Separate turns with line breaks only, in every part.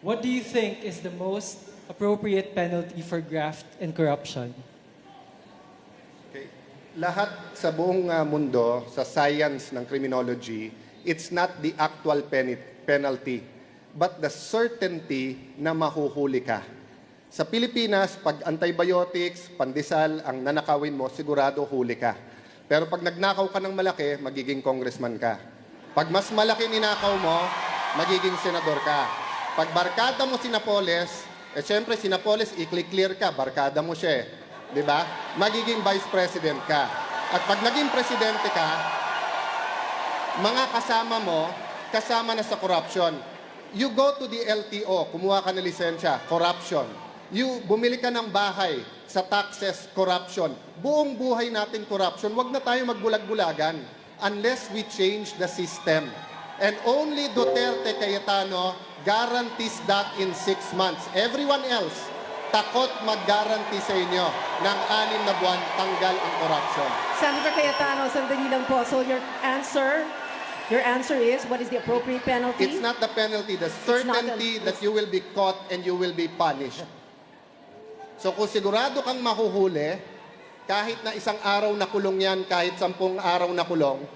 what do you think is the most appropriate penalty for graft and corruption?
Okay. Lahat sa buong mundo, sa science ng criminology, it's not the actual penalty, but the certainty na mahuhuli ka. Sa Pilipinas, pag antibiotics, pandesal, ang nanakawin mo, sigurado huli ka. Pero pag nagnakaw ka ng malaki, magiging congressman ka. Pag mas malaki ninakaw mo, magiging senador ka. Pag barkada mo si Napoles, syempre si Napoles, i-clear ka, barkada mo siya eh. Di ba? Magiging vice president ka. At pag naging presidente ka, mga kasama mo, kasama na sa corruption. You go to the LTO, kumuha ka ng lisensya, corruption. You bumili ka ng bahay, sa taxes, corruption. Buong buhay natin corruption. Huwag na tayo magbulag-bulagan unless we change the system. And only Duterte Cayetano guarantees that in 6 months. Everyone else, takot mag-guarantee sa inyo ng 6 na buwan tanggal ang corruption.
Senator Cayetano, sandali lang po. So your answer is, what is the appropriate penalty?
It's not the penalty, the certainty that you will be caught and you will be punished. So kung sigurado kang mahuhuli, kahit na 1 araw na kulong yan, kahit 10 araw na kulong,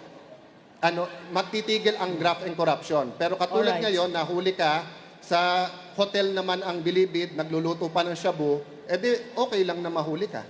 magtitigil ang graft and corruption. Pero katulad
Alright.
ngayon, nahuli ka, sa hotel naman ang Bilibid, nagluluto pa ng shabu, edi okay lang na mahuli ka.